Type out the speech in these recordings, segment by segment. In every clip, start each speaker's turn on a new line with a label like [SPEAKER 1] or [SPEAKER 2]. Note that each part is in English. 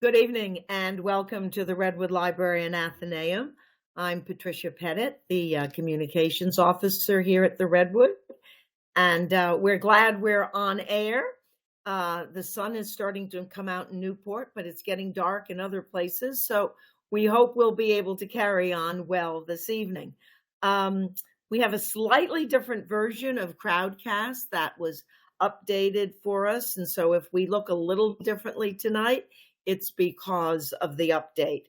[SPEAKER 1] Good evening and welcome to the Redwood Library in Athenæum. I'm Patricia Pettit, the communications officer here at the Redwood, and we're glad we're on air. The sun is starting to come out in Newport, but it's getting dark in other places, so we hope we'll be able to carry on well this evening. We have a slightly different version of Crowdcast that was updated for us, and so if we look a little differently tonight, it's because of the update.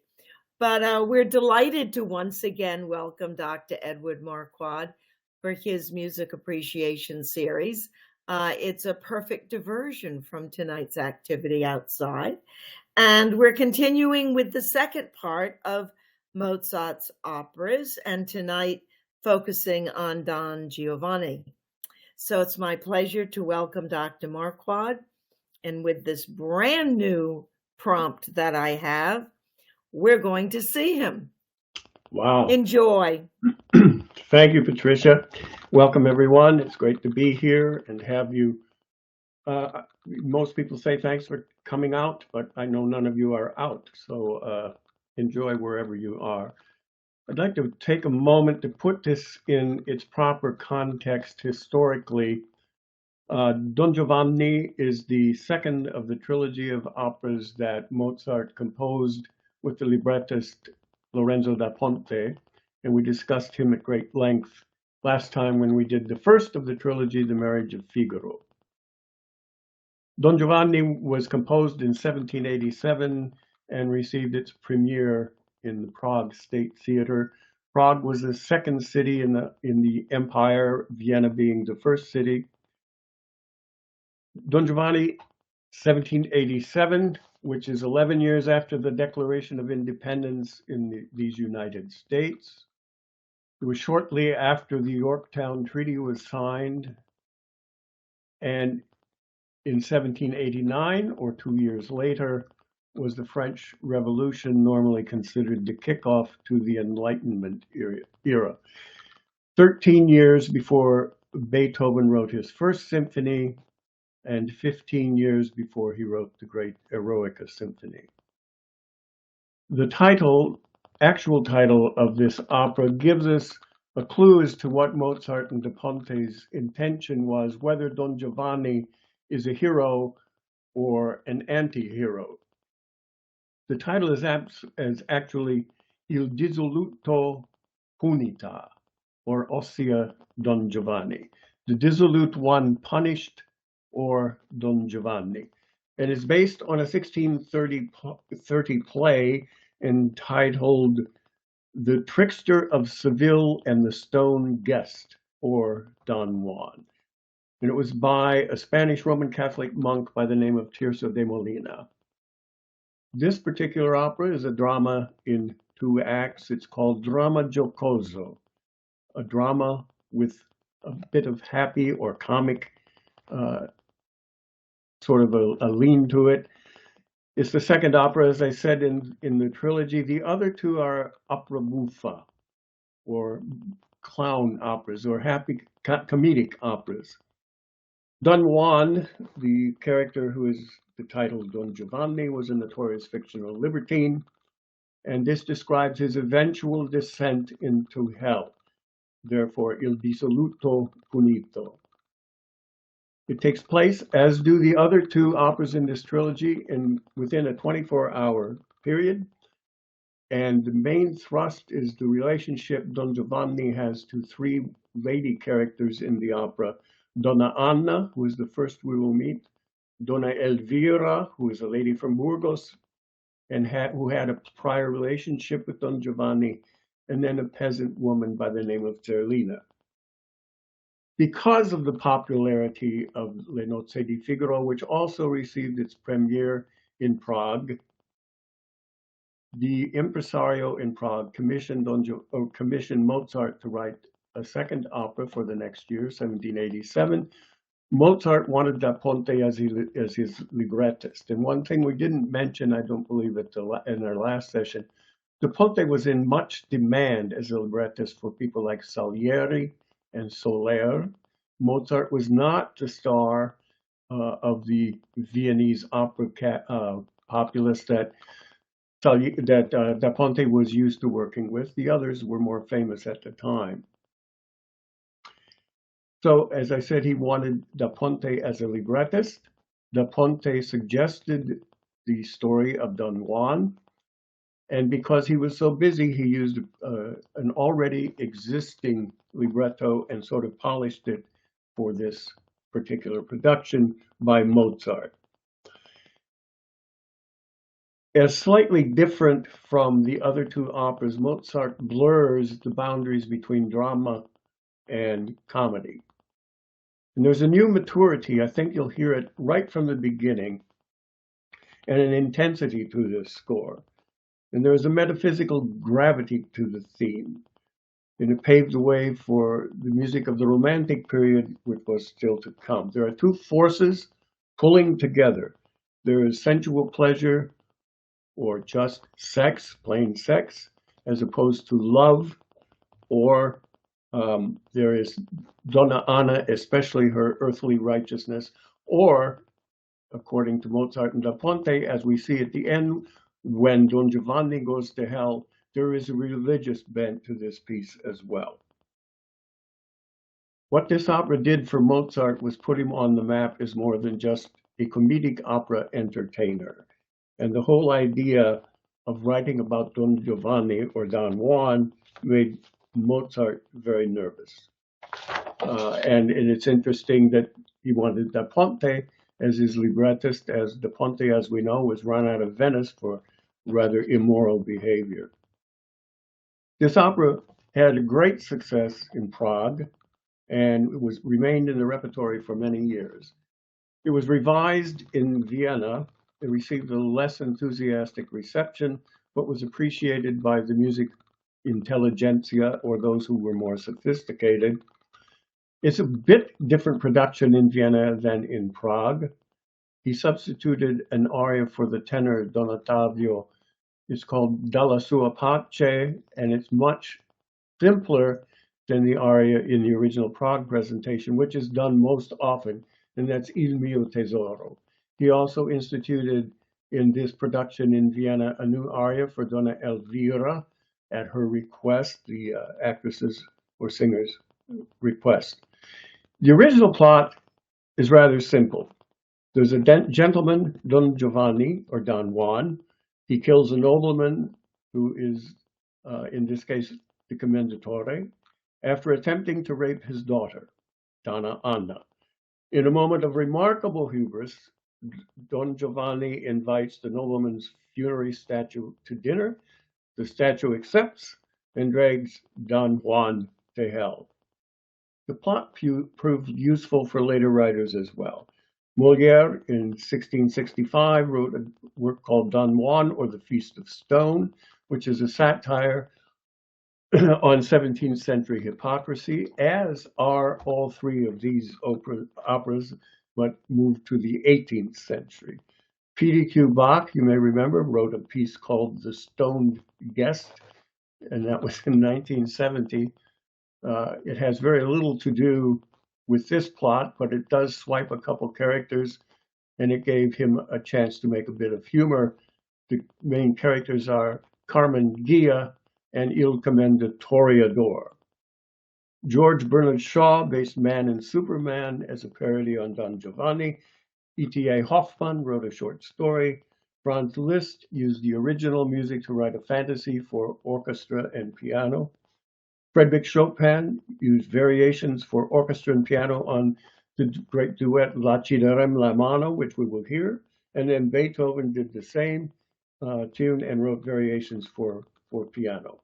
[SPEAKER 1] But we're delighted to once again welcome Dr. Edward Markward for his Music Appreciation Series. It's a perfect diversion from tonight's activity outside. And we're continuing with the second part of Mozart's operas, and tonight focusing on Don Giovanni. So it's my pleasure to welcome Dr. Markward. And with this brand new prompt that I have, we're going to see him.
[SPEAKER 2] Wow.
[SPEAKER 1] Enjoy.
[SPEAKER 2] Thank you, Patricia. Welcome, everyone. It's great to be here and have you. Most people say thanks for coming out, but I know none of you are out, so enjoy wherever you are. I'd like to take a moment to put this in its proper context historically. Don Giovanni is the second of the trilogy of operas that Mozart composed with the librettist Lorenzo da Ponte, and we discussed him at great length last time when we did the first of the trilogy, The Marriage of Figaro. Don Giovanni was composed in 1787 and received its premiere in the Prague State Theater. Prague was the second city in the empire, Vienna being the first city. Don Giovanni, 1787, which is 11 years after the Declaration of Independence in these United States. It was shortly after the Yorktown Treaty was signed, and in 1789, or 2 years later, was the French Revolution, normally considered the kickoff to the Enlightenment era. 13 years before Beethoven wrote his first symphony, and 15 years before he wrote the great Eroica Symphony. The actual title of this opera gives us a clue as to what Mozart and da Ponte's intention was, whether Don Giovanni is a hero or an anti-hero. The title is actually Il Dissoluto Punita, or Ossia Don Giovanni, the dissolute one punished, or Don Giovanni. And it's based on a 1630 play entitled The Trickster of Seville and the Stone Guest, or Don Juan. And it was by a Spanish Roman Catholic monk by the name of Tirso de Molina. This particular opera is a drama in 2 acts. It's called Drama Giocoso, a drama with a bit of happy or comic sort of a lean to it. It's the second opera, as I said, in the trilogy. The other 2 are opera buffa, or clown operas, or happy comedic operas. Don Juan, the character who is the title Don Giovanni, was a notorious fictional libertine, and this describes his eventual descent into hell, therefore Il Dissoluto Punito. It takes place, as do the other 2 operas in this trilogy, within a 24-hour period. And the main thrust is the relationship Don Giovanni has to 3 lady characters in the opera. Donna Anna, who is the first we will meet. Donna Elvira, who is a lady from Burgos, and who had a prior relationship with Don Giovanni. And then a peasant woman by the name of Zerlina. Because of the popularity of Le Nozze di Figaro, which also received its premiere in Prague, the impresario in Prague commissioned Mozart to write a second opera for the next year, 1787. Mozart wanted da Ponte as his librettist. And one thing we didn't mention, I don't believe, in our last session, da Ponte was in much demand as a librettist for people like Salieri and Soler. Mozart was not the star of the Viennese opera populace that Da Ponte was used to working with. The others were more famous at the time. So, as I said, he wanted Da Ponte as a librettist. Da Ponte suggested the story of Don Juan, and because he was so busy, he used an already existing libretto and sort of polished it for this particular production by Mozart. As slightly different from the other two operas, Mozart blurs the boundaries between drama and comedy. And there's a new maturity, I think you'll hear it right from the beginning, and an intensity to this score. And there's a metaphysical gravity to the theme. And it paved the way for the music of the Romantic period, which was still to come. There are two forces pulling together. There is sensual pleasure, or just sex, plain sex, as opposed to love, or there is Donna Anna, especially her earthly righteousness, or, according to Mozart and Da Ponte, as we see at the end, when Don Giovanni goes to hell, there is a religious bent to this piece as well. What this opera did for Mozart was put him on the map as more than just a comedic opera entertainer. And the whole idea of writing about Don Giovanni or Don Juan made Mozart very nervous. And it's interesting that he wanted Da Ponte as his librettist, as Da Ponte, as we know, was run out of Venice for rather immoral behavior. This opera had a great success in Prague and remained in the repertory for many years. It was revised in Vienna. It received a less enthusiastic reception, but was appreciated by the music intelligentsia, or those who were more sophisticated. It's a bit different production in Vienna than in Prague. He substituted an aria for the tenor Don Ottavio. It's called Dalla sua pace, and it's much simpler than the aria in the original Prague presentation, which is done most often, and that's Il mio tesoro. He also instituted in this production in Vienna a new aria for Donna Elvira at her request, the actress's or singer's request. The original plot is rather simple. There's a gentleman, Don Giovanni, or Don Juan. He kills a nobleman who is, in this case, the commendatore, after attempting to rape his daughter, Donna Anna. In a moment of remarkable hubris, Don Giovanni invites the nobleman's funerary statue to dinner. The statue accepts and drags Don Juan to hell. The plot proved useful for later writers as well. Molière in 1665 wrote a work called Don Juan, or The Feast of Stone, which is a satire on 17th century hypocrisy, as are all three of these operas, but moved to the 18th century. P.D.Q. Bach, you may remember, wrote a piece called The Stoned Guest, and that was in 1970. It has very little to do with this plot, but it does swipe a couple characters, and it gave him a chance to make a bit of humor. The main characters are Carmen Gia and Il Commendatoriador. George Bernard Shaw based Man and Superman as a parody on Don Giovanni. E.T.A. Hoffmann wrote a short story. Franz Liszt used the original music to write a fantasy for orchestra and piano. Frédéric Chopin used variations for orchestra and piano on the great duet La ci darem la mano, which we will hear. And then Beethoven did the same tune and wrote variations for piano.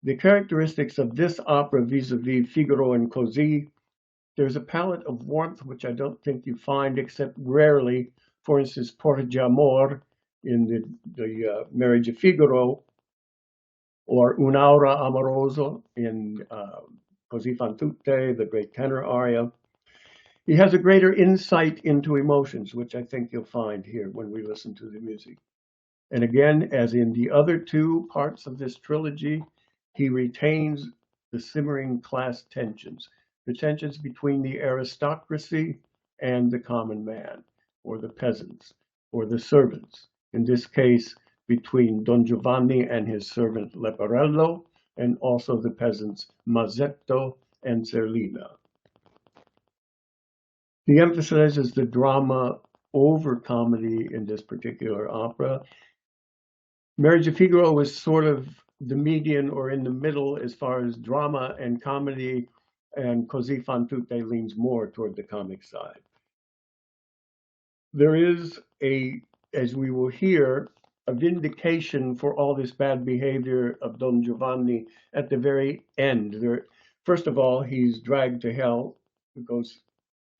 [SPEAKER 2] The characteristics of this opera vis-a-vis Figaro and Così, there's a palette of warmth which I don't think you find except rarely. For instance, Porge Amor in the Marriage of Figaro, or Un'aura amorosa in Così fan tutte, the great tenor aria. He has a greater insight into emotions, which I think you'll find here when we listen to the music. And again, as in the other two parts of this trilogy, he retains the simmering class tensions, the tensions between the aristocracy and the common man, or the peasants. or the servants. In this case, between Don Giovanni and his servant Leporello, and also the peasants Mazzetto and Zerlina. He emphasizes the drama over comedy in this particular opera. Marriage of Figaro was sort of the median or in the middle as far as drama and comedy, and Così fan tutte leans more toward the comic side. There is as we will hear, a vindication for all this bad behavior of Don Giovanni at the very end. First of all, he's dragged to hell, goes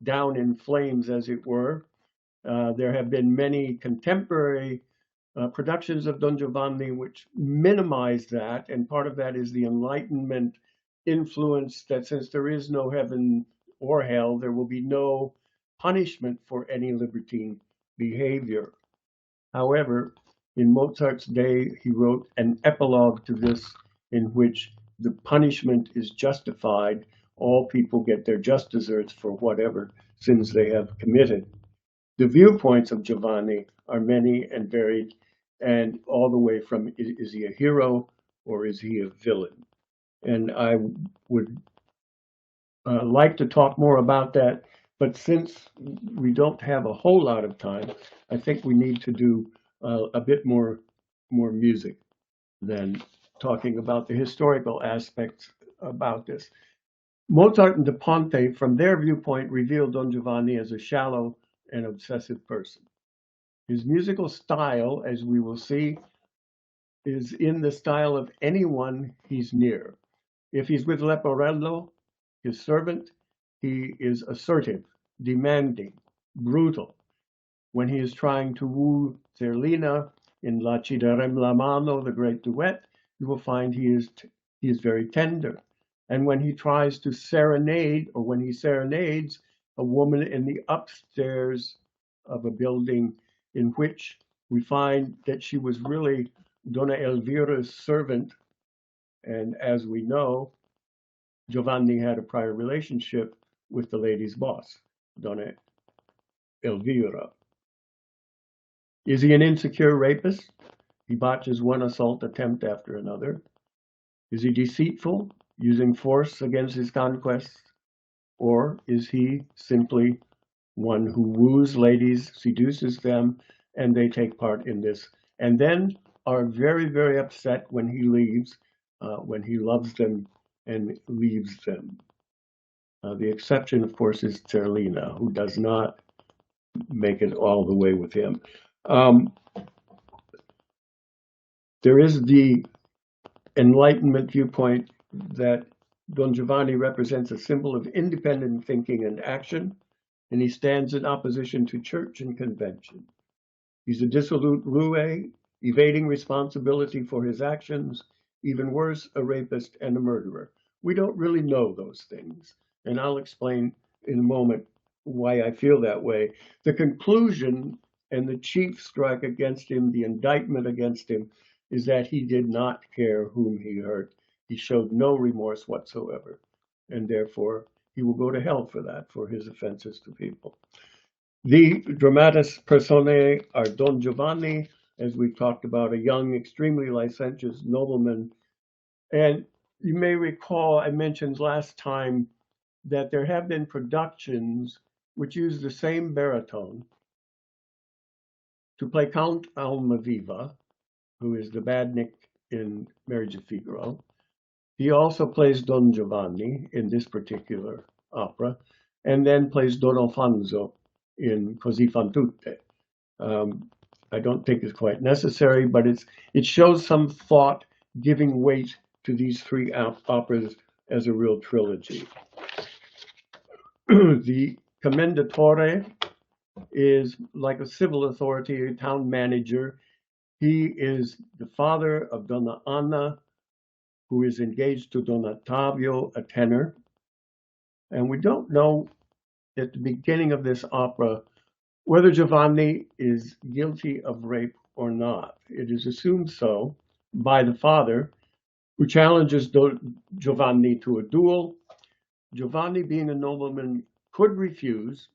[SPEAKER 2] down in flames, as it were. There have been many contemporary productions of Don Giovanni which minimize that, and part of that is the Enlightenment influence that since there is no heaven or hell, there will be no punishment for any libertine behavior. However, in Mozart's day, he wrote an epilogue to this in which the punishment is justified. All people get their just deserts for whatever sins they have committed. The viewpoints of Giovanni are many and varied, and all the way from is he a hero or is he a villain? And I would like to talk more about that, but since we don't have a whole lot of time, I think we need to do a bit more music than talking about the historical aspects about this. Mozart and the Ponte, from their viewpoint, revealed Don Giovanni as a shallow and obsessive person. His musical style, as we will see, is in the style of anyone he's near. If he's with Leporello, his servant, he is assertive, demanding, brutal. When he is trying to woo Zerlina in La Ci darem la mano, the great duet, you will find he is very tender. And when he tries to serenade, or when he serenades a woman in the upstairs of a building in which we find that she was really Donna Elvira's servant, and as we know, Giovanni had a prior relationship with the lady's boss, Donna Elvira. Is he an insecure rapist? He botches one assault attempt after another. Is he deceitful, using force against his conquests? Or is he simply one who woos ladies, seduces them, and they take part in this, and then are very, very upset when he leaves, when he loves them and leaves them? The exception, of course, is Zerlina, who does not make it all the way with him. There is the Enlightenment viewpoint that Don Giovanni represents a symbol of independent thinking and action, and he stands in opposition to church and convention. He's a dissolute roue, evading responsibility for his actions, even worse, a rapist and a murderer. We don't really know those things, and I'll explain in a moment why I feel that way. The conclusion and the chief strike against him, the indictment against him, is that he did not care whom he hurt. He showed no remorse whatsoever, and therefore he will go to hell for that, for his offenses to people. The dramatis personae are Don Giovanni, as we've talked about, a young, extremely licentious nobleman. And you may recall I mentioned last time that there have been productions which use the same baritone to play Count Almaviva, who is the badnik in Marriage of Figaro. He also plays Don Giovanni in this particular opera, and then plays Don Alfonso in Così fan tutte. I don't think it's quite necessary, but it shows some thought giving weight to these three operas as a real trilogy. The commendatore is like a civil authority, a town manager. He is the father of Donna Anna, who is engaged to Don Ottavio, a tenor. And we don't know at the beginning of this opera whether Giovanni is guilty of rape or not. It is assumed so by the father, who challenges Giovanni to a duel. Giovanni, being a nobleman, could refuse,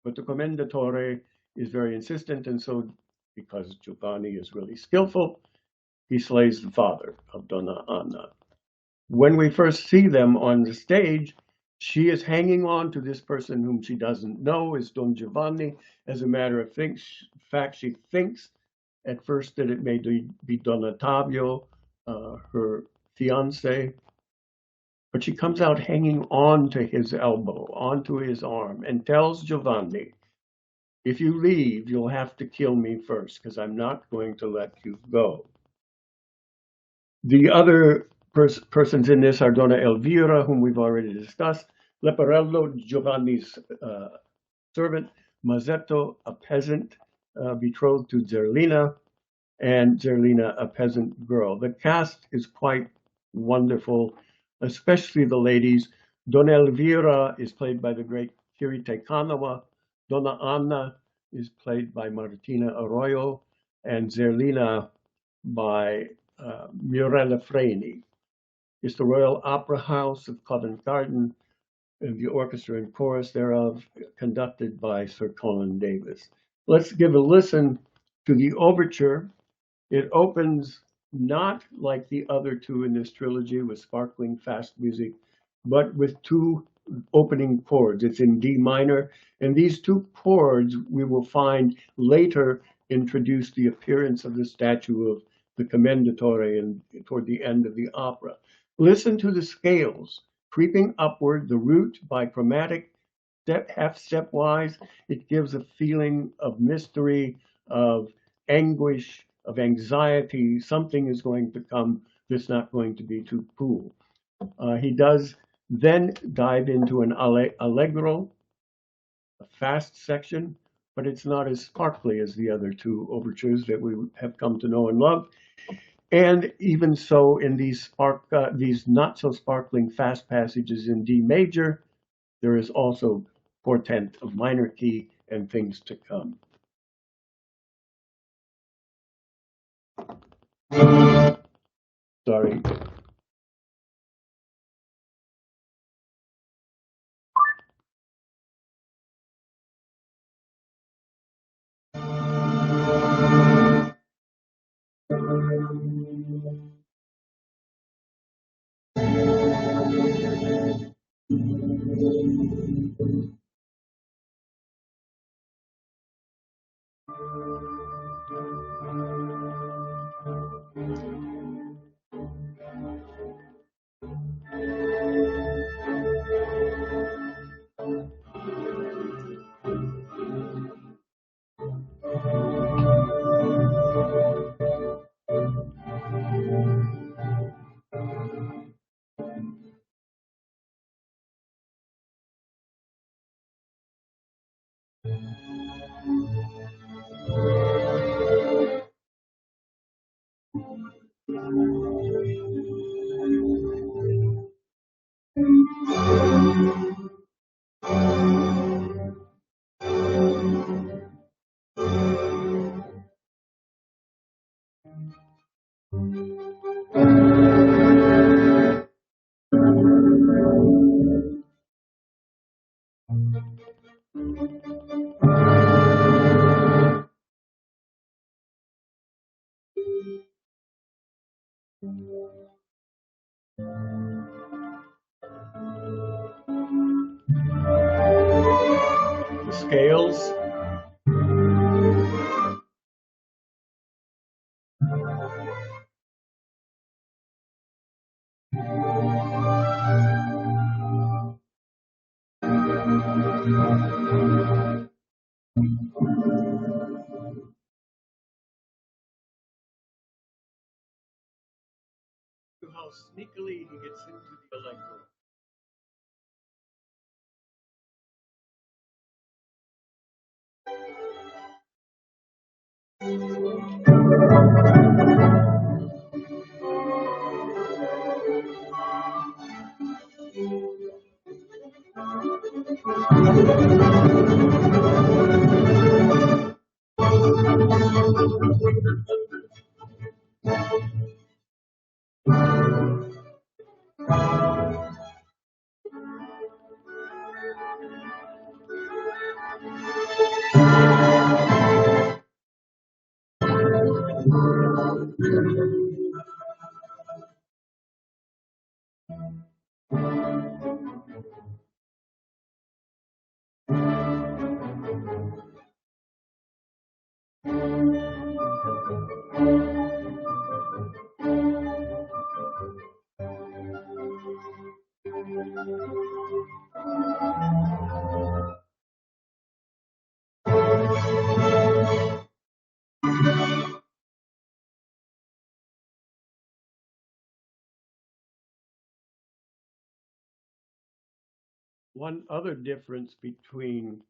[SPEAKER 2] but the commendatore is very insistent, and so because Giovanni is really skillful, he slays the father of Donna Anna. When we first see them on the stage, she is hanging on to this person whom she doesn't know is Don Giovanni. As a matter of fact, she thinks at first that it may be Don Ottavio, her fiance, but she comes out hanging on to his elbow, onto his arm, and tells Giovanni, if you leave, you'll have to kill me first, because I'm not going to let you go. The other persons in this are Donna Elvira, whom we've already discussed, Leporello, Giovanni's servant, Mazzetto, a peasant betrothed to Zerlina, and Zerlina, a peasant girl. The cast is quite wonderful, especially the ladies. Donna Elvira is played by the great Kirite Kanawa. Donna Anna is played by Martina Arroyo, and Zerlina by Mirella Freni. It's the Royal Opera House of Covent Garden, and the orchestra and chorus thereof conducted by Sir Colin Davis. Let's give a listen to the overture. It opens not like the other two in this trilogy with sparkling fast music, but with two opening chords. It's in D minor, and these two chords we will find later introduce the appearance of the statue of the Commendatore and toward the end of the opera. Listen to the scales creeping upward, the root by chromatic, half stepwise. It gives a feeling of mystery, of anguish, of anxiety. Something is going to come that's not going to be too cool. He does then dive into an allegro, a fast section, but it's not as sparkly as the other two overtures that we have come to know and love. And even so, in these not so sparkling fast passages in D major, there is also portent of minor key and things to come. Sorry. The scales. How sneakily he gets into the allegro. One other difference between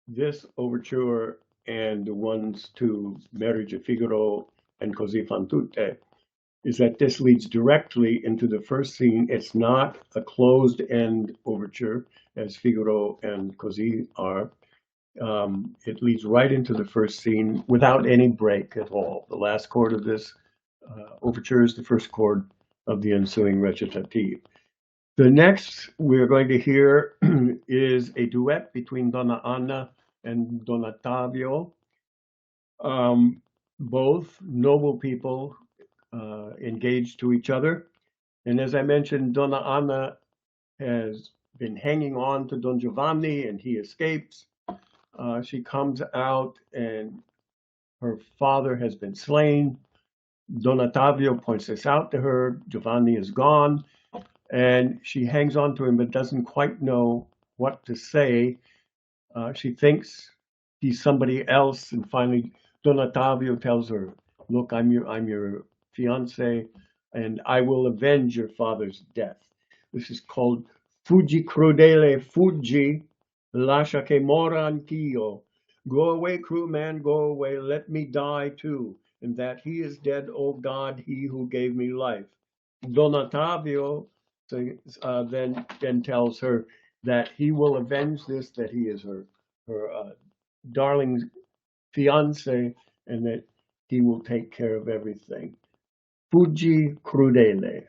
[SPEAKER 2] this overture and the ones to Marriage of Figaro and Così fan tutte is that this leads directly into the first scene. It's not a closed end overture as Figaro and Così are. It leads right into the first scene without any break at all. The last chord of this overture is the first chord of the ensuing recitative. The next we're going to hear is a duet between Donna Anna and Don Ottavio, both noble people engaged to each other. And as I mentioned, Donna Anna has been hanging on to Don Giovanni and he escapes. She comes out and her father has been slain. Don Ottavio points this out to her. Giovanni is gone. And she hangs on to him but doesn't quite know what to say. She thinks he's somebody else. And finally, Don Ottavio tells her, look, I'm your fiance, and I will avenge your father's death. This is called Fuggi crudele, fuggi, lascia che mora anch'io. Go away, cruel man, go away, let me die too. And that he is dead, O God, he who gave me life. Don Ottavio then tells her that he will avenge this, that he is her darling fiance, and that he will take care of everything. Fuggi crudele.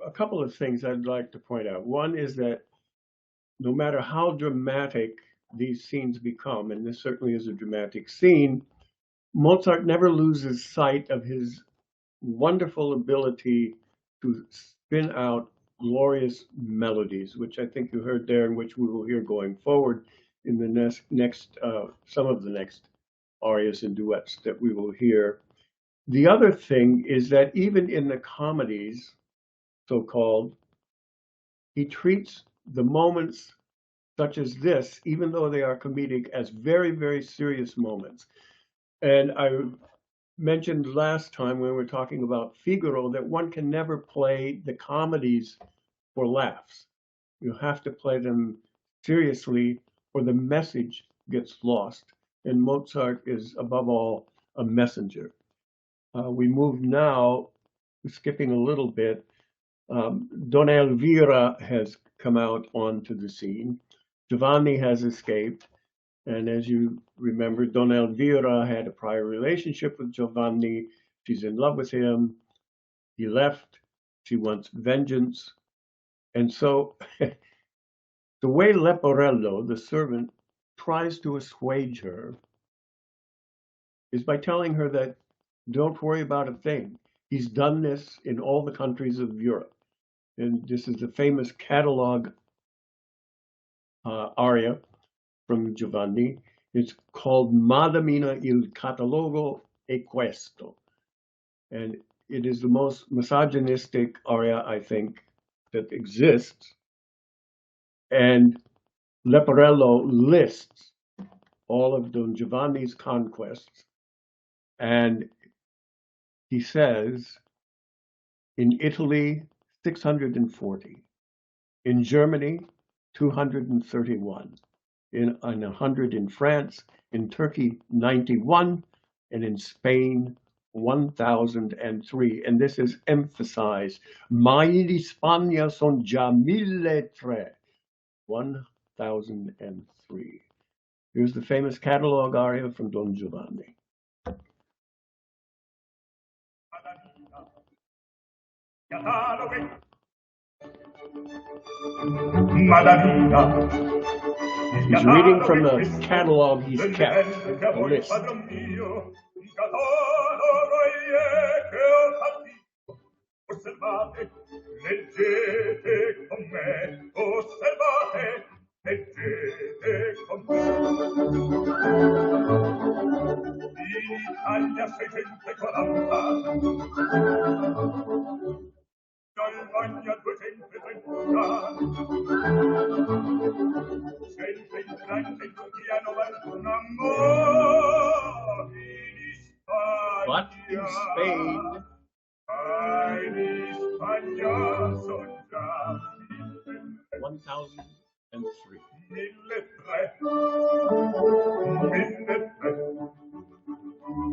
[SPEAKER 2] A couple of things I'd like to point out. One is that no matter how dramatic these scenes become, and this certainly is a dramatic scene, Mozart never loses sight of his wonderful ability to spin out glorious melodies, which I think you heard there, and which we will hear going forward in the next some of the next arias and duets that we will hear. The other thing is that even in the comedies, so-called, he treats the moments such as this, even though they are comedic, as very, very serious moments. And I mentioned last time when we were talking about Figaro that one can never play the comedies for laughs. You have to play them seriously or the message gets lost. And Mozart is, above all, a messenger. We move now, skipping a little bit. Donna Elvira has come out onto the scene. Giovanni has escaped. And as you remember, Donna Elvira had a prior relationship with Giovanni. She's in love with him. He left. She wants vengeance. And so the way Leporello, the servant, tries to assuage her is by telling her that don't worry about a thing. He's done this in all the countries of Europe. And this is the famous catalog aria from Giovanni. It's called Madamina il catalogo è questo. And it is the most misogynistic aria, I think, that exists. And Leporello lists all of Don Giovanni's conquests. And he says, in Italy, 640. In Germany, 231. In 100 in France, in Turkey, 91, and in Spain, 1003. And this is emphasized. Mai di Spagna son già 1003. 1003. Here's the famous catalog aria from Don Giovanni. He's reading from the catalog he's kept, a list.
[SPEAKER 3] Osservate, leggete con me, osservate, leggete con me. In Italia 640, Germania 230, sempre in Francia in Turchia 91,
[SPEAKER 2] But in Spain,
[SPEAKER 3] in Spagna son già
[SPEAKER 2] 1003.
[SPEAKER 3] 1003.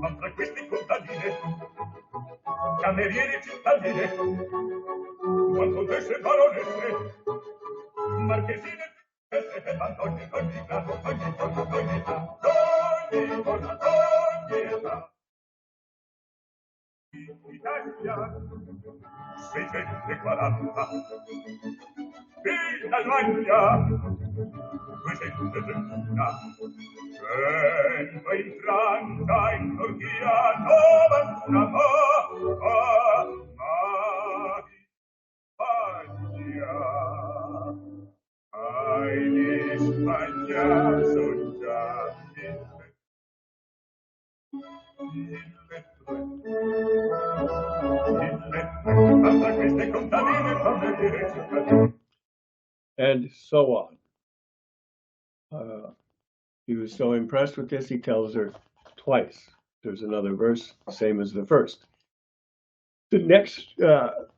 [SPEAKER 3] Ma tra questi contadini, camerieri cittadine, buon contesse baronesse, marchesine, ogni grado, ogni età, Italia 640, in Almagna 231, 100 in Francia, in Turchia 91, ma in Spagna son già 1003.
[SPEAKER 2] And so on. He was so impressed with this, he tells her twice. There's another verse, same as the first. The next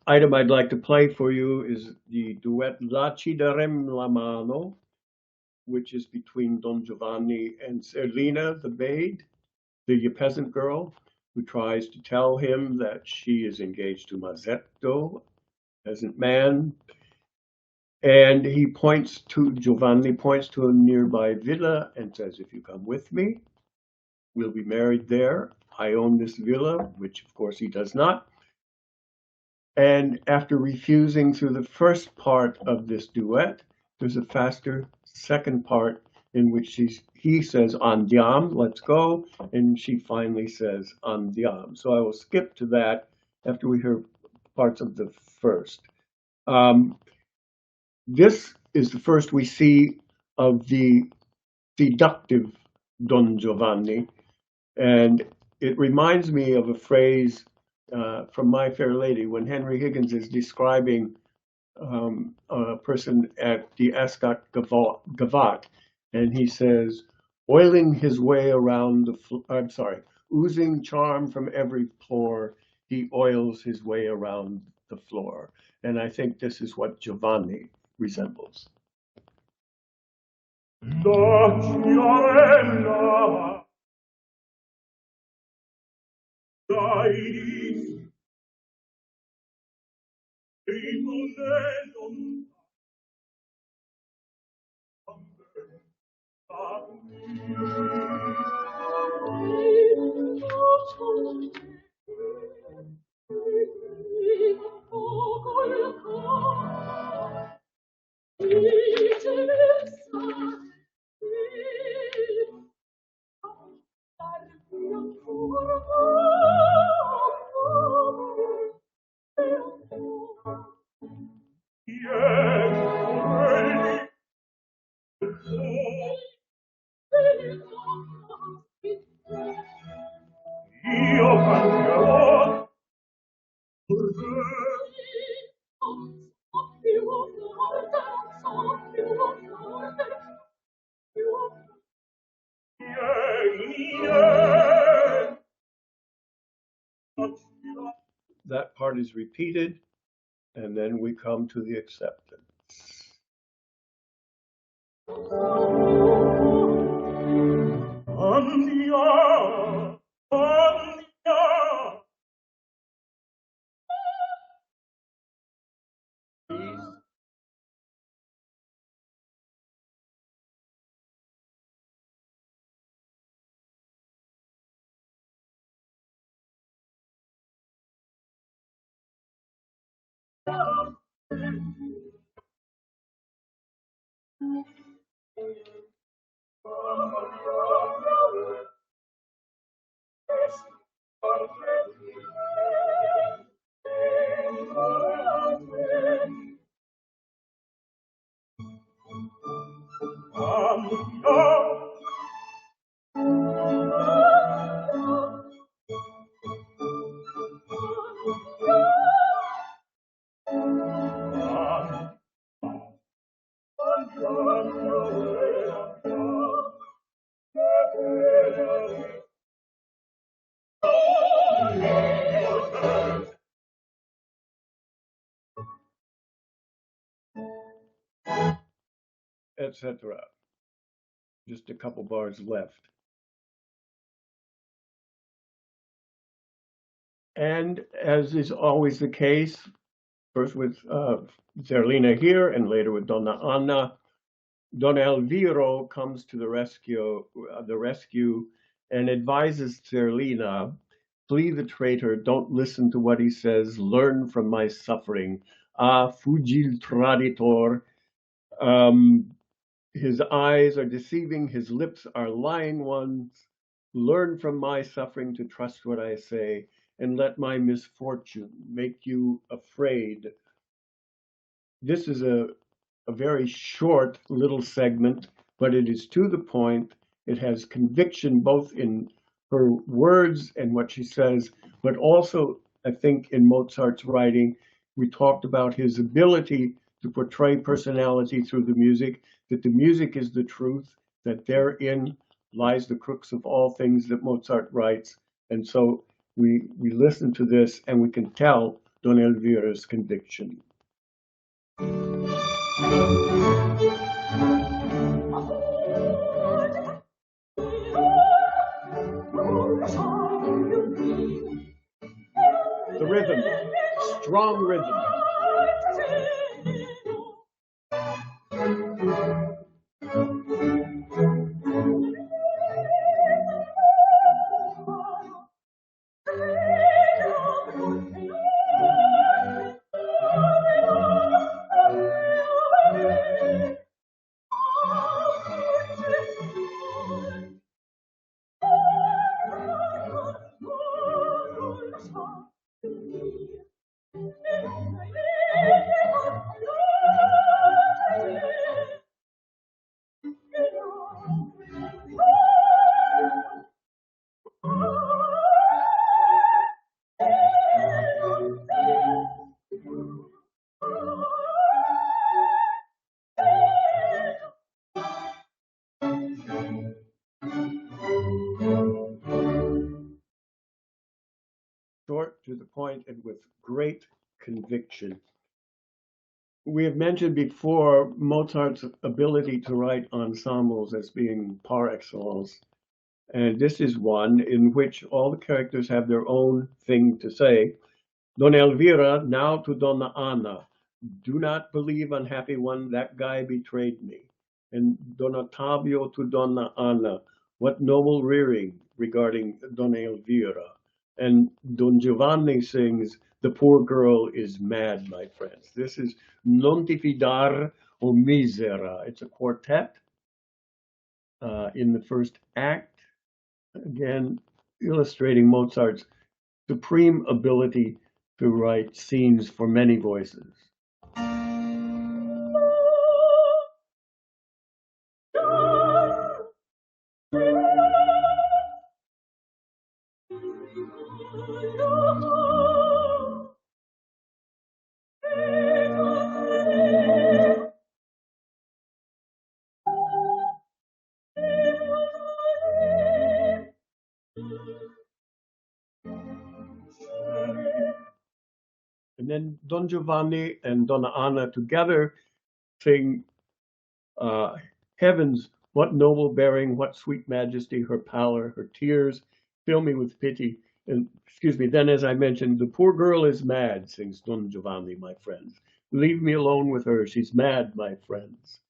[SPEAKER 2] item I'd like to play for you is the duet La ci darem la mano, which is between Don Giovanni and Serlina, the maid, the peasant girl, who tries to tell him that she is engaged to Mazzetto, peasant man. And Giovanni points to a nearby villa and says, if you come with me, we'll be married there. I own this villa, which of course he does not. And after refusing through the first part of this duet, there's a faster second part in which he says, andiam, let's go, and she finally says, andiam. So I will skip to that after we hear parts of the first. This is the first we see of the seductive Don Giovanni, and it reminds me of a phrase from My Fair Lady when Henry Higgins is describing a person at the Ascot Gavotte, and he says, oiling his way around oozing charm from every pore, he oils his way around the floor. And I think this is what Giovanni resembles.
[SPEAKER 3] Ciarella, dai, rimonello, io canterò
[SPEAKER 2] That part is repeated, and then we come to the acceptance.
[SPEAKER 3] Andia, Andia.
[SPEAKER 2] Etc. Just a couple bars left. And as is always the case, first with Zerlina here and later with Donna Anna, Don Elviro comes to the rescue and advises Zerlina, flee the traitor, don't listen to what he says, learn from my suffering. Ah, fugil traditor. His eyes are deceiving, his lips are lying ones. Learn from my suffering to trust what I say, and let my misfortune make you afraid. This is a very short little segment, but it is to the point. It has conviction both in her words and what she says, but also, I think, in Mozart's writing. We talked about his ability to portray personality through the music, that the music is the truth, that therein lies the crux of all things that Mozart writes. And so we listen to this and we can tell Don Elvira's conviction. The rhythm, strong rhythm. Short, to the point, and with great conviction. We have mentioned before Mozart's ability to write ensembles as being par excellence. And this is one in which all the characters have their own thing to say. Donna Elvira, now to Donna Anna. Do not believe, unhappy one, that guy betrayed me. And Don Ottavio to Donna Anna. What noble rearing regarding Donna Elvira. And Don Giovanni sings, the poor girl is mad, my friends. This is Non ti fidar o misera. It's a quartet in the first act. Again, illustrating Mozart's supreme ability to write scenes for many voices. And then Don Giovanni and Donna Anna together sing Heavens, what noble bearing, what sweet majesty, her pallor, her tears, fill me with pity. And excuse me, then as I mentioned, the poor girl is mad, sings Don Giovanni, my friends. Leave me alone with her, she's mad, my friends.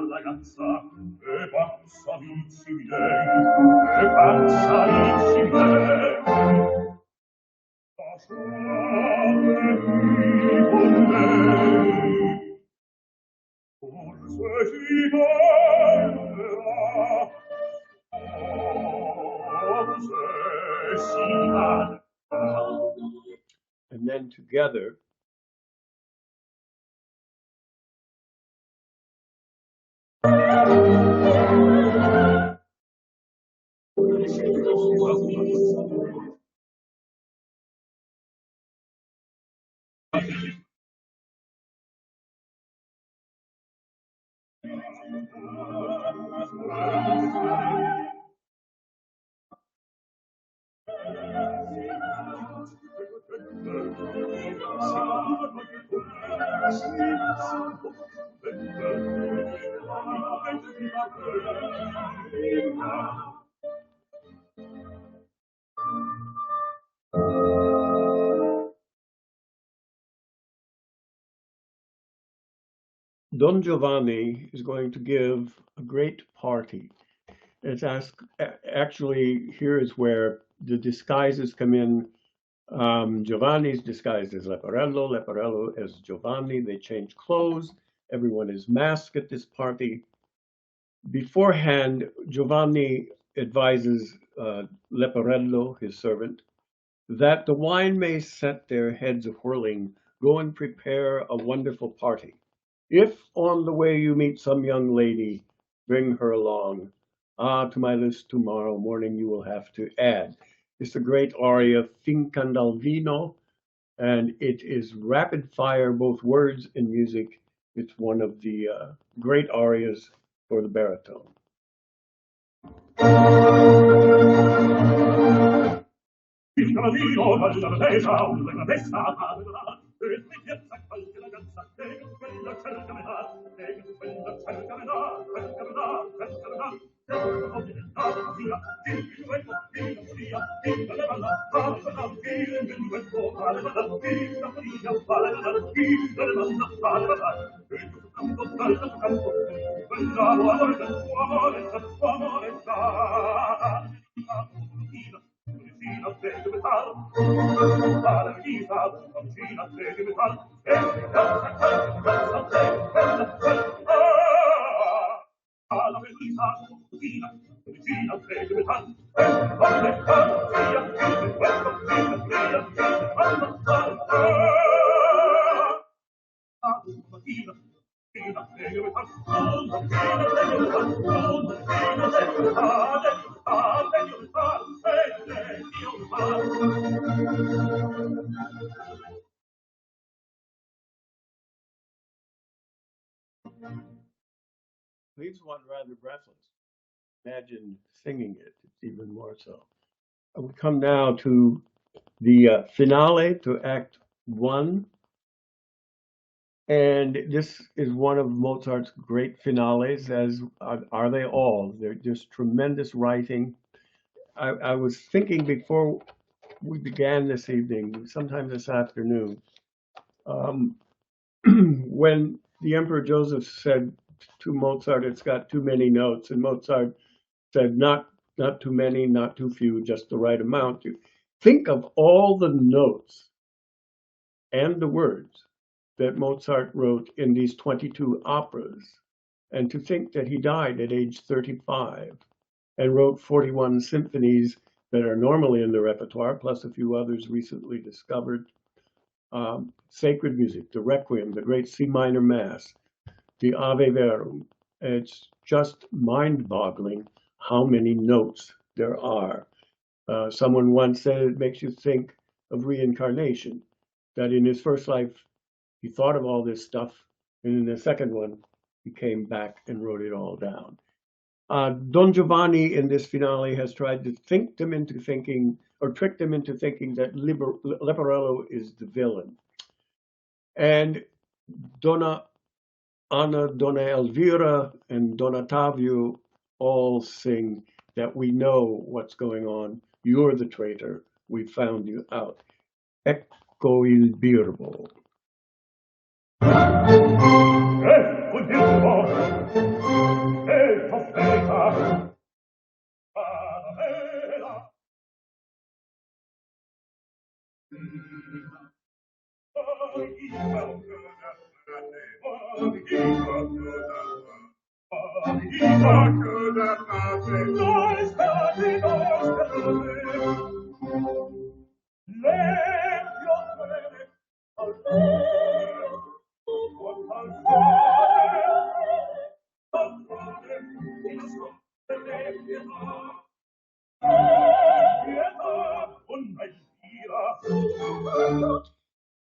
[SPEAKER 3] Ragazza, e pazza vizi miei, e pazza vizi miei. Lasciate qui con lei, forse si parlerà, forse si parlerà.
[SPEAKER 2] And then together, Don Giovanni is going to give a great party. It's actually, here is where the disguises come in. Giovanni's disguised as Leporello, Leporello as Giovanni. They change clothes. Everyone is masked at this party. Beforehand, Giovanni advises Leporello, his servant, that the wine may set their heads a-whirling. Go and prepare a wonderful party. If on the way you meet some young lady, bring her along. Ah, to my list tomorrow morning you will have to add. It's a great aria, Fincan dal Vino, and it is rapid fire, both words and music. It's one of the great arias for the baritone. Leaves one rather breathless. Imagine singing it, it's even more so. We come now to the finale, to Act 1. And this is one of Mozart's great finales, as are they all. They're just tremendous writing. I was thinking before we began this evening, sometime this afternoon, when the Emperor Joseph said to Mozart, it's got too many notes, and Mozart said, not too many, not too few, just the right amount. You think of all the notes and the words that Mozart wrote in these 22 operas, and to think that he died at age 35 and wrote 41 symphonies that are normally in the repertoire, plus a few others recently discovered. Sacred music, the Requiem, the great C minor Mass, the Ave Verum. It's just mind-boggling how many notes there are. Someone once said it makes you think of reincarnation, that in his first life, he thought of all this stuff, and in the second one, he came back and wrote it all down. Don Giovanni in this finale has tried to think them into thinking, or trick them into thinking that Leporello is the villain. And Donna Anna, Donna Elvira, and Don Ottavio all sing that we know what's going on. You're the traitor. We found you out. Ecco il birbo.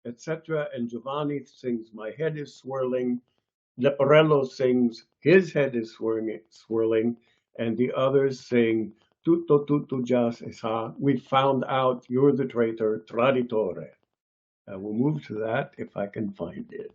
[SPEAKER 2] Etc. And Giovanni sings, my head is swirling. Leporello sings, his head is swirling. And the others sing, tutto già si sa. We found out you're the traitor, traditore. We'll move to that if I can find it.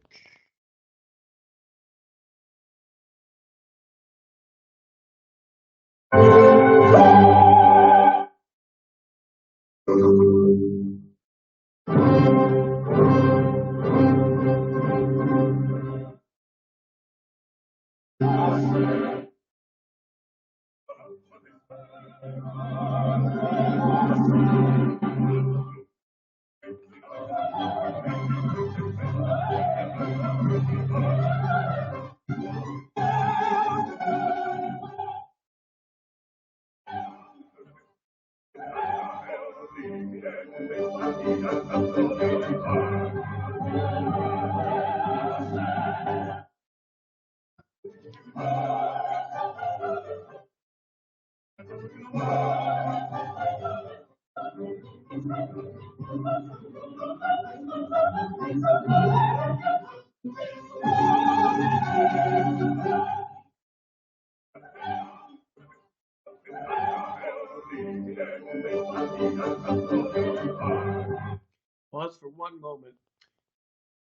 [SPEAKER 2] Pause for one moment.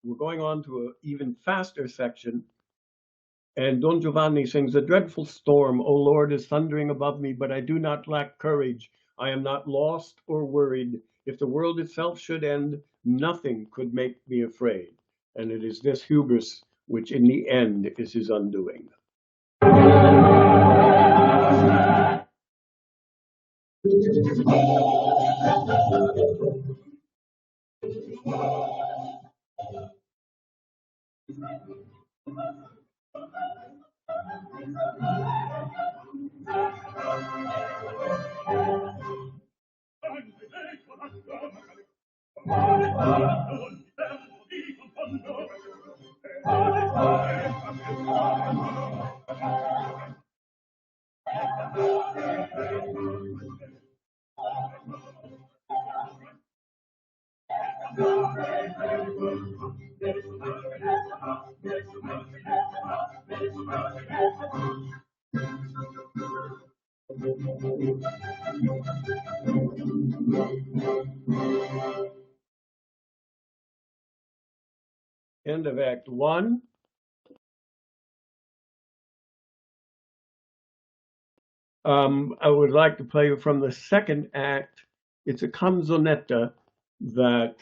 [SPEAKER 2] We're going on to an even faster section. And Don Giovanni sings, a dreadful storm, O Lord, is thundering above me, but I do not lack courage. I am not lost or worried. If the world itself should end, nothing could make me afraid. And it is this hubris which in the end is his undoing. End of Act 1. I would like to play from the second act. It's a canzonetta that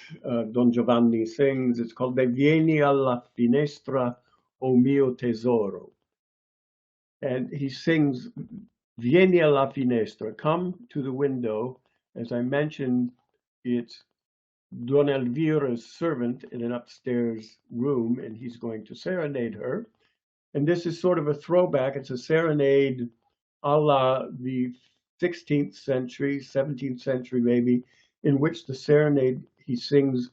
[SPEAKER 2] Don Giovanni sings. It's called Vieni alla finestra, o mio tesoro. And he sings, Vieni alla finestra, come to the window. As I mentioned, it's Don Elvira's servant in an upstairs room, and he's going to serenade her. And this is sort of a throwback. It's a serenade a la the 16th century, 17th century maybe, in which the serenade he sings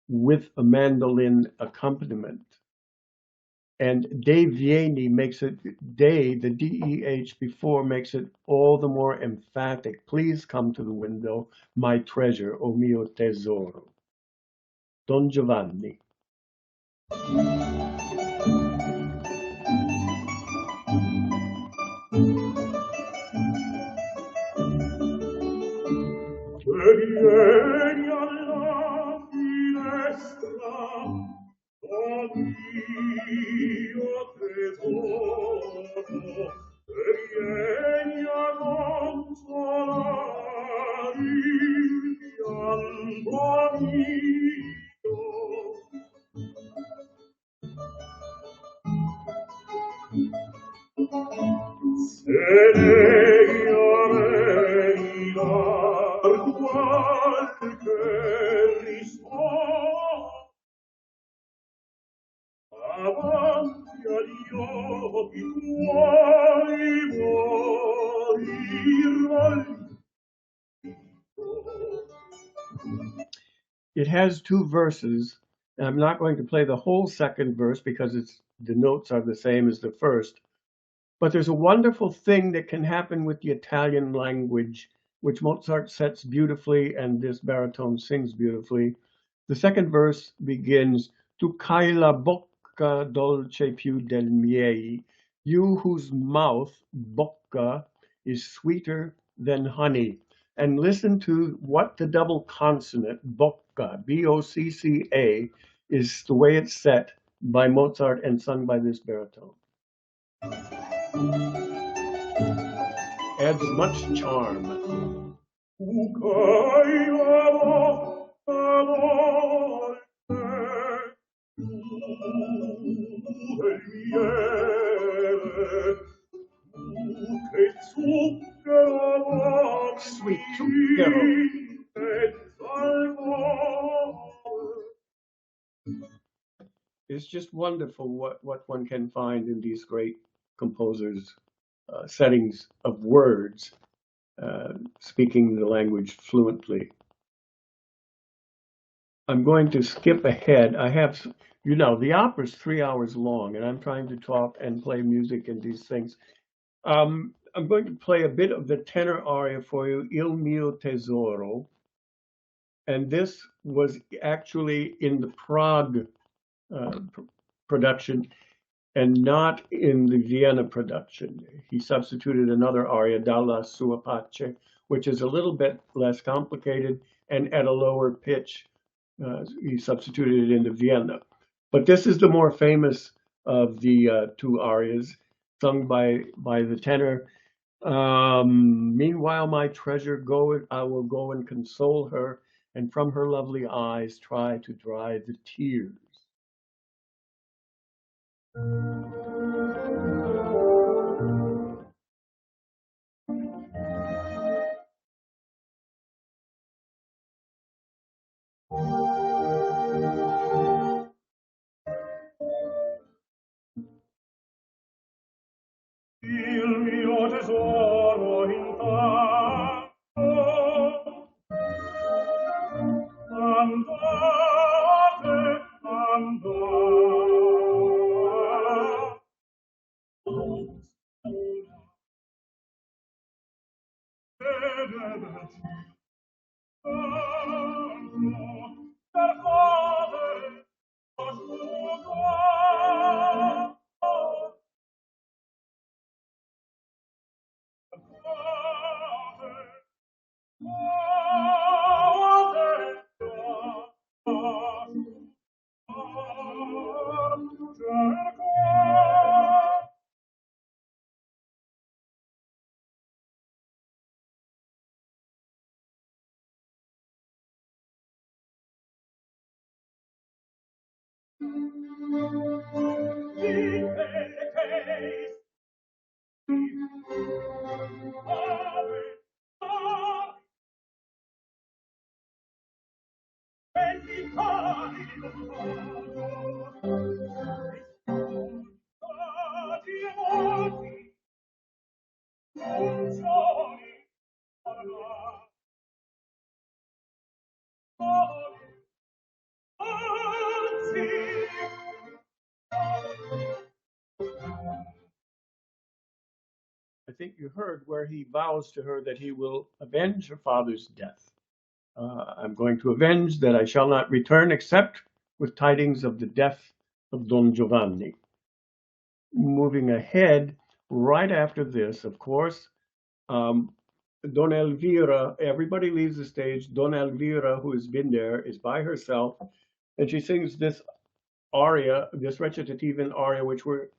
[SPEAKER 2] with a mandolin accompaniment. And De Vieni makes it, De, the D-E-H before makes it all the more emphatic. Please come to the window, my treasure, o mio tesoro. Don Giovanni.
[SPEAKER 3] Vieni alla finestra, o mio tesoro, vieni a consolare il pianto mio. Se lei avrei dar qualche risposta avanti agli occhi tuoi morir.
[SPEAKER 2] It has two verses, and I'm not going to play the whole second verse because the notes are the same as the first. But there's a wonderful thing that can happen with the Italian language, which Mozart sets beautifully and this baritone sings beautifully. The second verse begins, Tu c'hai la bocca dolce più del miei, you whose mouth, bocca, is sweeter than honey. And listen to what the double consonant, bocca, B-O-C-C-A, is the way it's set by Mozart and sung by this baritone. Adds much charm. Sweet zucchero. It's just wonderful what one can find in these great composers' settings of words, speaking the language fluently. I'm going to skip ahead. I have, the opera's 3 hours long, and I'm trying to talk and play music and these things. I'm going to play a bit of the tenor aria for you, Il mio tesoro. And this was actually in the Prague production and not in the Vienna production. He substituted another aria, Dalla sua pace, which is a little bit less complicated and at a lower pitch. He substituted it into Vienna. But this is the more famous of the two arias, sung by the tenor. Meanwhile, my treasure, I will go and console her, and from her lovely eyes try to dry the tears.
[SPEAKER 3] Il mio tesoro intanto andate, andate.
[SPEAKER 2] I think you heard where he vows to her that he will avenge her father's death. I'm going to avenge that I shall not return except with tidings of the death of Don Giovanni. Moving ahead, right after this, of course, Don Elvira, everybody leaves the stage. Don Elvira, who has been there, is by herself, and she sings this aria, this recitativen aria, which were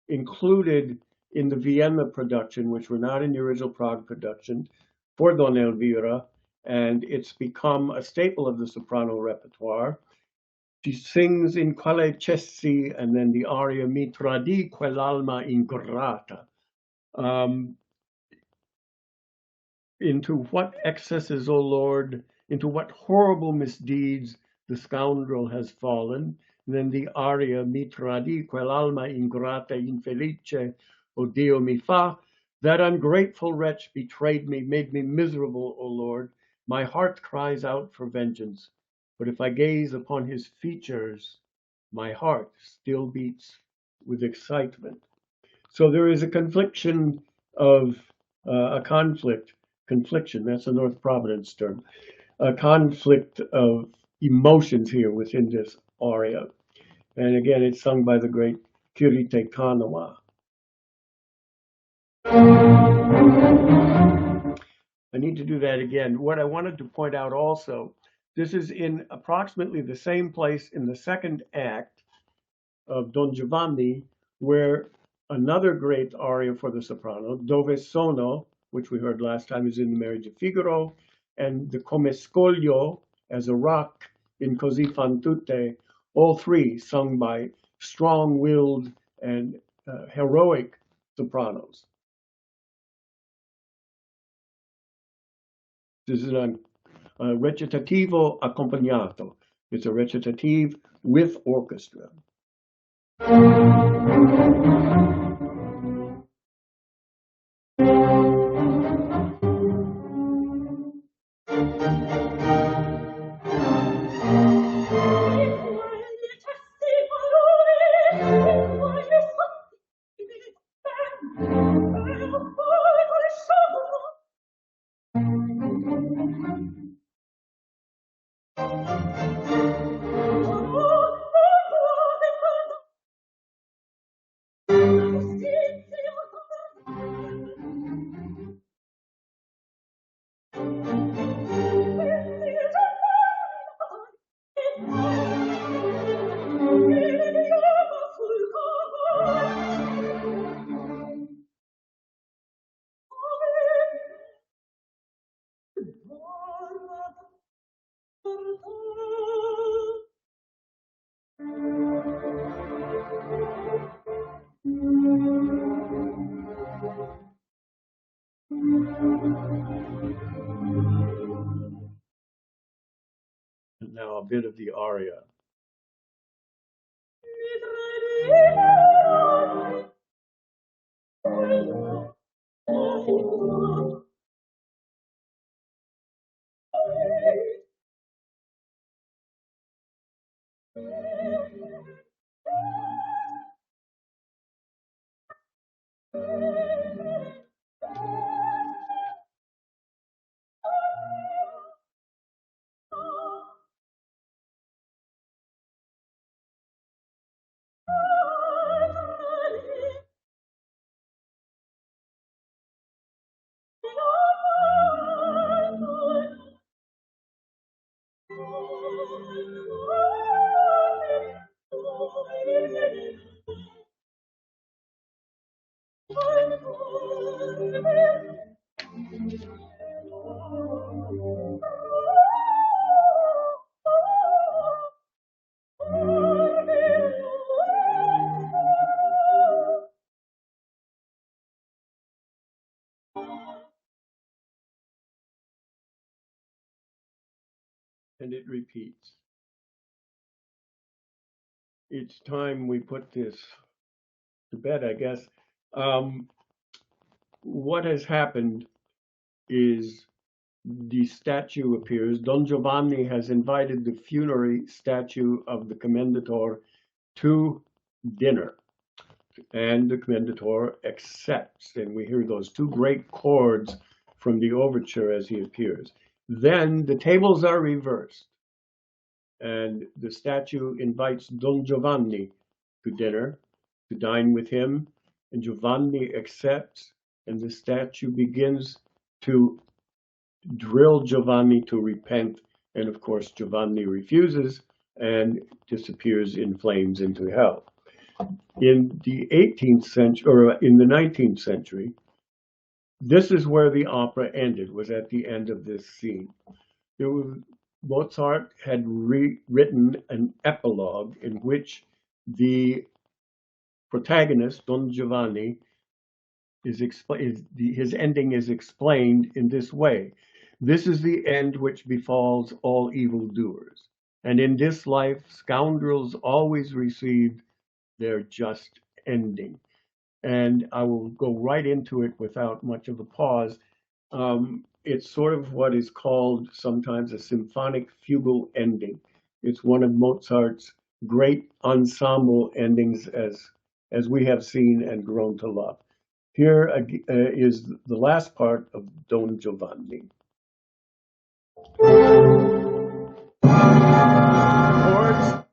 [SPEAKER 2] included in the Vienna production, which were not in the original Prague production, for Don Elvira, and it's become a staple of the soprano repertoire. She sings in Quale cessi, and then the aria Mi tradii quell'alma ingrata. Into what excesses, O Lord, into what horrible misdeeds the scoundrel has fallen. And then the aria Mi tradii quell'alma ingrata infelice, O Dio mi fa. That ungrateful wretch betrayed me, made me miserable, O Lord. My heart cries out for vengeance. But if I gaze upon his features, my heart still beats with excitement. So there is a confliction of confliction, that's a North Providence term, a conflict of emotions here within this aria. And again, it's sung by the great Kirite Kanawa. I need to do that again. What I wanted to point out also, this is in approximately the same place in the second act of Don Giovanni, where another great aria for the soprano, Dove Sono, which we heard last time, is in The Marriage of Figaro, and the Come Scoglio as a rock in Così fan tutte, all three sung by strong-willed and heroic sopranos. This is a recitativo accompagnato. It's a recitative with orchestra. And now a bit of the aria. And it repeats. Each time we put this to bed, I guess, what has happened is the statue appears. Don Giovanni has invited the funerary statue of the commendator to dinner, and the commendator accepts, and we hear those two great chords from the overture as he appears. Then the tables are reversed, and the statue invites Don Giovanni to dinner, to dine with him, and Giovanni accepts, and the statue begins to drill Giovanni to repent, and of course Giovanni refuses and disappears in flames into hell. In the 18th century, or in the 19th century, this is where the opera ended, was at the end of this scene. Mozart had written an epilogue in which the protagonist, Don Giovanni, his ending is explained in this way. This is the end which befalls all evildoers, and in this life scoundrels always receive their just ending. And I will go right into it without much of a pause. It's sort of what is called sometimes a symphonic fugal ending. It's one of Mozart's great ensemble endings as we have seen and grown to love. Here is the last part of Don Giovanni. Chords.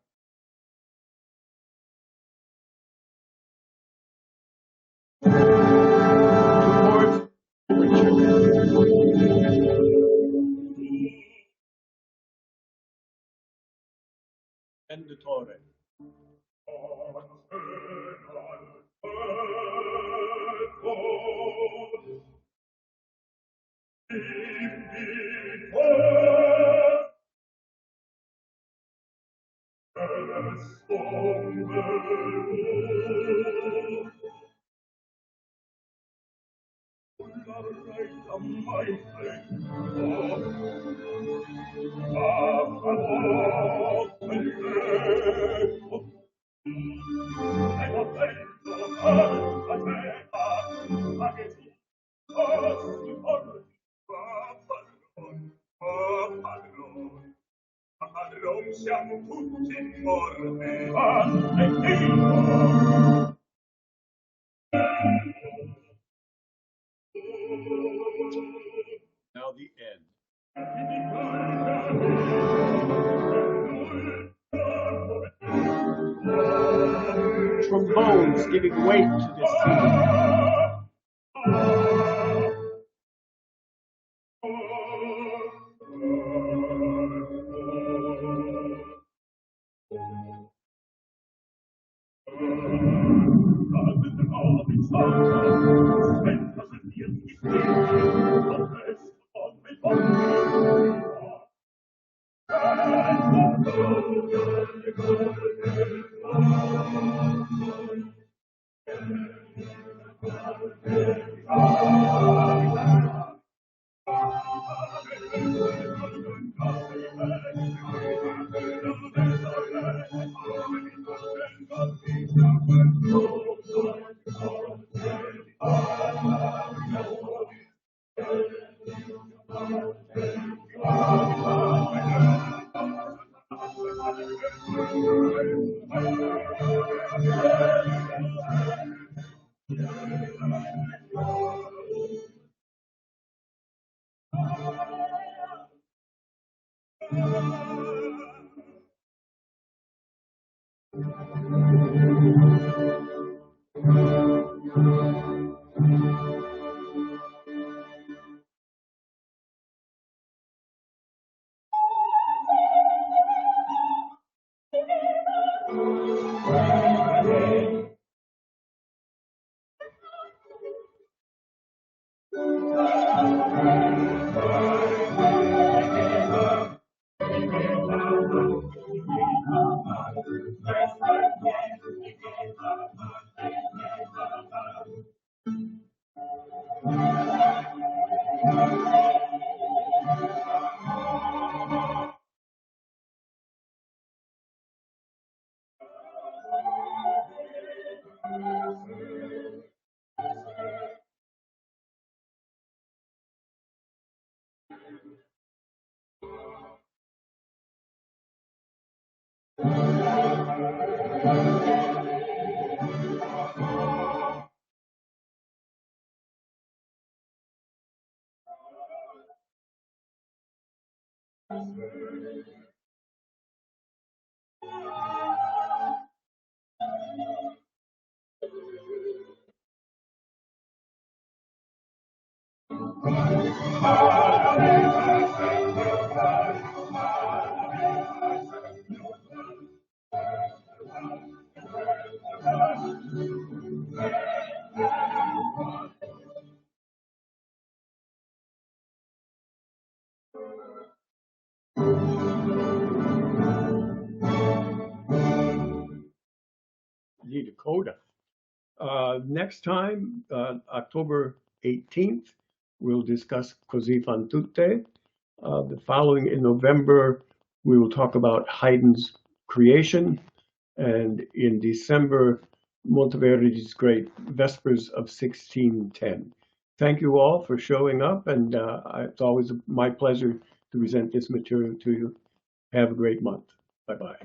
[SPEAKER 2] Commendatore.
[SPEAKER 3] Siamo tutti morti,
[SPEAKER 2] Now the end. Trombones giving weight to this scene. The Dakota. Next time, October 18th, we'll discuss Così fan tutte. The following in November, we will talk about Haydn's creation. And in December, Monteverdi's great Vespers of 1610. Thank you all for showing up, and it's always my pleasure to present this material to you. Have a great month. Bye-bye.